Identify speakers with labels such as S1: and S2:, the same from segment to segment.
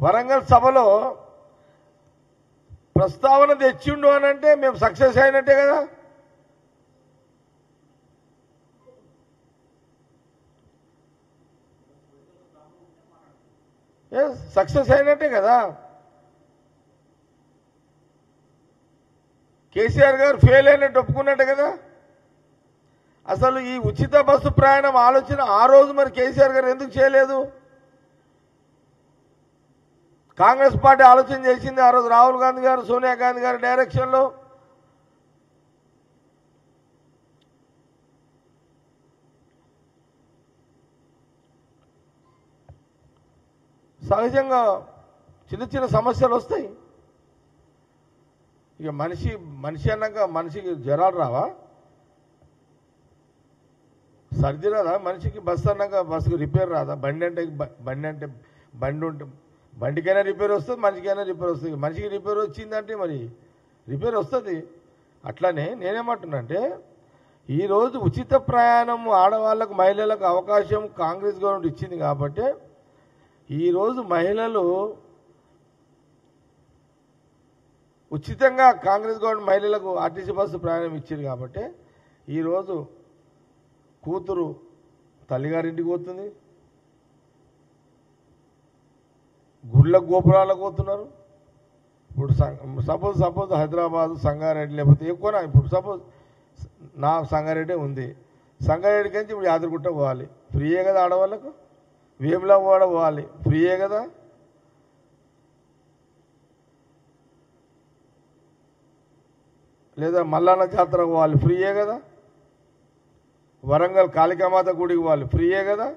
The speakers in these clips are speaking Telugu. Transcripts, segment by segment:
S1: వరంగల్ సభలో ప్రస్తావన తెచ్చిండు అని అంటే మేము సక్సెస్ అయినట్టే కదా. సక్సెస్ అయినట్టే కదా. కేసీఆర్ గారు ఫెయిల్ అయినట్టు ఒప్పుకున్నట్టే కదా. అసలు ఈ ఉచిత బస్సు ప్రయాణం ఆలోచన ఆ రోజు మరి కేసీఆర్ గారు ఎందుకు చేయలేదు? కాంగ్రెస్ పార్టీ ఆలోచన చేసింది ఆ రోజు, రాహుల్ గాంధీ గారు, సోనియా గాంధీ గారి డైరెక్షన్లో. సహజంగా చిన్న చిన్న సమస్యలు వస్తాయి. ఇక మనిషి అన్నాక మనిషికి జ్వరాలు రావా? సర్ది రాదా మనిషికి? బస్సు అన్నాక బస్సుకి రిపేర్ రాదా? బండి ఉంటే బండికైనా రిపేర్ వస్తుంది, మనిషికైనా రిపేర్ వస్తుంది. మనిషికి రిపేర్ వచ్చిందంటే మరి రిపేర్ వస్తుంది. అట్లానే నేనేమంటున్నా అంటే, ఈరోజు ఉచిత ప్రయాణం ఆడవాళ్లకు, మహిళలకు అవకాశం కాంగ్రెస్ గవర్నమెంట్ ఇచ్చింది కాబట్టి, ఈరోజు మహిళలు ఉచితంగా కాంగ్రెస్ గవర్నమెంట్ మహిళలకు ఆర్టీసీ బస్సు ప్రయాణం ఇచ్చింది కాబట్టి, ఈరోజు కూతురు తల్లిగారింటికి పోతుంది, గుళ్ళ గోపురాలకు పోతున్నారు. ఇప్పుడు సపోజ్ హైదరాబాద్ సంగారెడ్డి, లేకపోతే ఎక్కువనా, ఇప్పుడు సపోజ్ నా సంగారెడ్డి ఉంది, సంగారెడ్డికి నుంచి ఇప్పుడు యాదగిరిగుట్ట పోవాలి, ఫ్రీయే కదా ఆడవాళ్ళకు. వేములవాడ పోవాలి, ఫ్రీయే కదా. లేదా మల్లన్న జాతరకు పోవాలి, ఫ్రీయే కదా. వరంగల్ కాళికామాత గుడికి పోవాలి, ఫ్రీయే కదా.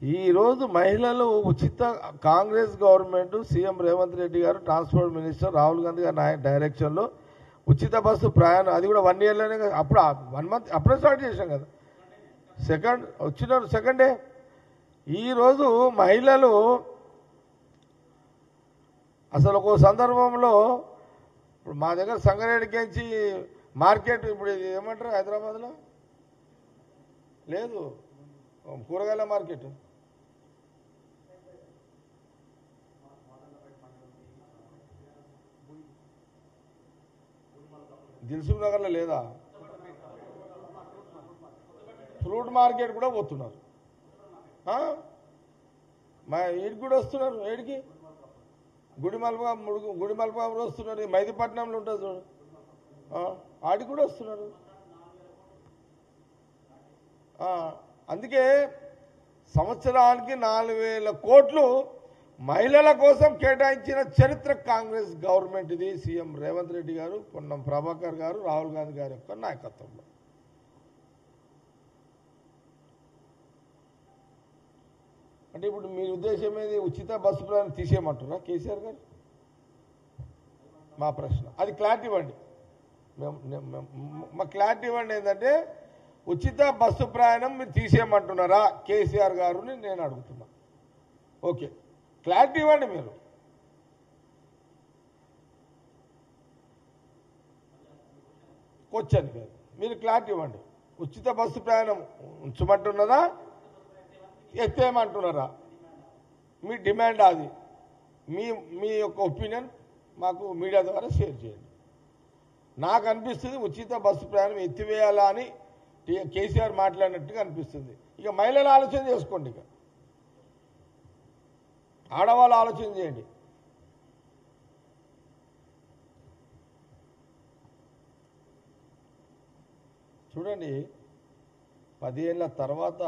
S1: ఈరోజు మహిళలు ఉచిత, కాంగ్రెస్ గవర్నమెంట్, సీఎం రేవంత్ రెడ్డి గారు, ట్రాన్స్పోర్ట్ మినిస్టర్ రాహుల్ గాంధీ గారి డైరెక్షన్లో ఉచిత బస్సు ప్రయాణం, అది కూడా 1 ఇయర్లోనే కదా. అప్పుడు 1 మంత్ అప్పుడే స్టార్ట్ చేసాం కదా. Second day. ఈరోజు మహిళలు అసలు ఒక సందర్భంలో, ఇప్పుడు మా దగ్గర సంగారెడ్డికి మార్కెట్, ఇప్పుడు ఏమంటారు హైదరాబాద్లో లేదు, కూరగాయల మార్కెట్ దిల్సుఖ్ నగర్లో లేదా? ఫ్రూట్ మార్కెట్ కూడా పోతున్నారు. మా ఏడికి కూడా వస్తున్నారు. ఏడికి? గుడిమల్పాపురం వస్తున్నారు. మైదీపట్నంలో ఉంటుంది చూడు, ఆడికి కూడా వస్తున్నారు. అందుకే సంవత్సరానికి 4,000 కోట్లు మహిళల కోసం కేటాయించిన చరిత్ర కాంగ్రెస్ గవర్నమెంట్ ఇది. సీఎం రేవంత్ రెడ్డి గారు, పొన్నం ప్రభాకర్ గారు, రాహుల్ గాంధీ గారి యొక్క నాయకత్వంలో. అంటే ఇప్పుడు మీ ఉద్దేశం ఏది? ఉచిత బస్సు ప్రయాణం తీసేయమంటున్నారా కేసీఆర్ గారు? మా ప్రశ్న అది, క్లారిటీ ఇవ్వండి. మా క్లారిటీ ఇవ్వండి. ఏంటంటే ఉచిత బస్సు ప్రయాణం మీరు తీసేయమంటున్నారా కేసీఆర్ గారుని నేను అడుగుతున్నా. ఓకే, క్లారిటీ ఇవ్వండి. మీరు క్వశ్చన్ కాదు, మీరు క్లారిటీ ఇవ్వండి. ఉచిత బస్సు ప్రయాణం ఉంచమంటున్నారా, ఎత్తేయమంటున్నారా? మీ డిమాండ్ అది. మీ యొక్క ఒపీనియన్ మాకు మీడియా ద్వారా షేర్ చేయండి. నాకు అనిపిస్తుంది ఉచిత బస్సు ప్రయాణం ఎత్తివేయాలా అని కేసీఆర్ మాట్లాడినట్టుగా అనిపిస్తుంది. ఇక మహిళలు ఆలోచన చేసుకోండి, ఇక ఆడవాళ్ళు ఆలోచన చేయండి. చూడండి, 10 ఏళ్ళ తర్వాత